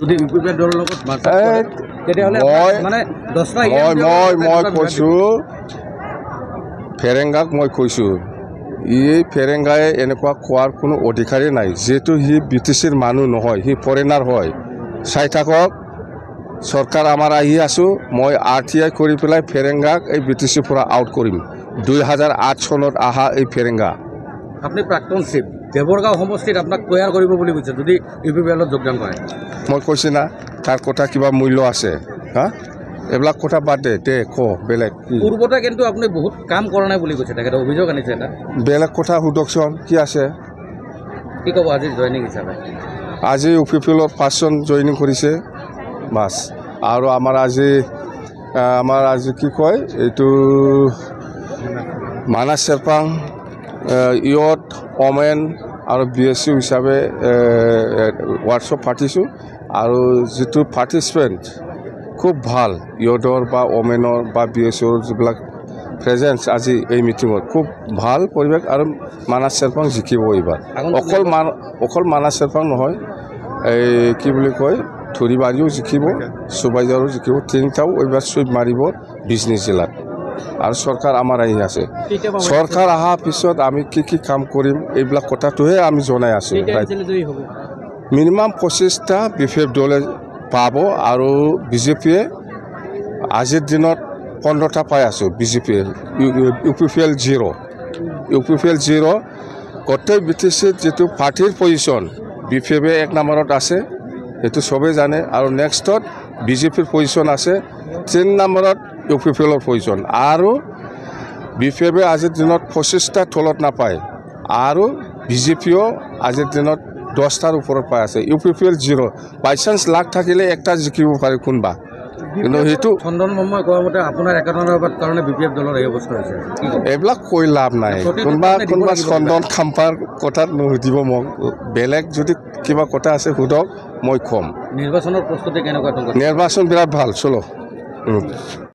যদি ইউপিপিৰ দলৰ লগত তেতিয়াহ'লে মানে 10টা মই কৈছোঁ ফেৰেংগাক মই কৈছোঁ এই ফেৰেংগাই এনেকুৱা খোৱাৰ কোনো অধিকাৰেই নাই যিহেতু সি ব্ৰিটিছৰ মানুহ নহয় সি ফৰেনাৰ হয় চাই থাকক চৰকাৰ আমাৰ আহি আছোঁ মই RTI কৰি পেলাই ফেৰেংগাক এই ব্ৰিটিছৰ পৰা আউট কৰিম 2008 চনত আহা এই ফেৰেংগা আপুনি প্ৰাক্তন চিফ দেৱৰগাঁও সমষ্টিত আপোনাক তৈয়াৰ কৰিব বুলি কৈছে যদি ইউপিপিএলত যোগদান কৰে মই কৈছোঁ না তাৰ কথা কিবা মূল্য আছে হা এইবিলাক কথা বাদ দে বেলেগ পূৰ্বতে কিন্তু আপুনি বহুত কাম কৰা নাই বুলি কৈছে তেখেতে অভিযোগ আনিছে এটা বেলেগ কথা সোধকচোন কি আছে কি ক'ব আজি জইনিং হিচাপে আজি ইউপিপিএলত 5জন জইনিং কৰিছে বাছ আৰু আমাৰ আজি কি কয় এইটো মানাস চেৰপাং ইয়ত ওমেন আৰু BSU হিচাপে ৱৰ্কশ্বপ পাতিছোঁ আৰু যিটো পাৰ্টিচিপেণ্ট খুব ভাল ইয়দৰ বা ওমেনৰ বা BSUৰ যিবিলাক প্ৰেজেঞ্চ আজি এই মিটিঙত খুব ভাল পৰিৱেশ আৰু মানাস চেৰপাং জিকিব এইবাৰ অকল মানাস চেৰপাং নহয় এই কি বুলি কয় ধুৰিবাৰীও জিকিব চুবাইজাৰো জিকিব তিনিটাও এইবাৰ চুইপ মাৰিব বিজনী জিলাত আৰু চৰকাৰ আমাৰ আহি আছে চৰকাৰ অহাৰ পিছত আমি কি কাম কৰিম এইবিলাক কথাটোহে আমি জনাই আছোঁ মিনিমাম 25টা BPF দলে পাব আৰু BJPয়ে আজিৰ দিনত 15টা পাই আছোঁ BJPয়ে UPPL 0 গোটেই BTCত যিটো পাৰ্টিৰ পজিশ্যন BPFয়ে 1 নম্বৰত আছে এইটো চবেই জানে আৰু নেক্সটত BJPৰ পজিশ্যন আছে 3 নম্বৰত UPPLৰ পজিশ্যন আৰু BPFয়ে আজিৰ দিনত 25টা তলত নাপায় আৰু BJPও আজিৰ দিনত 10টাৰ ওপৰত পাই আছে UPPL 0 বাই চান্স লাখ থাকিলে একটা জিকিব পাৰে কোনবা কিন্তু সেইটো চন্দন মহম্মদ কোৱা মতে আপোনাৰ একাউণ্টৰ কাৰণে BPF দলৰ এই অৱস্থা হৈছে এইবিলাক কৈ লাভ নাই কোনোবা চন্দন খাম্পাৰ কথাত নুসুধিব মোক বেলেগ যদি কিবা কথা আছে সোধক মই ক'ম নিৰ্বাচনৰ প্ৰস্তুতি কেনেকুৱা নিৰ্বাচন বিৰাট ভাল চলো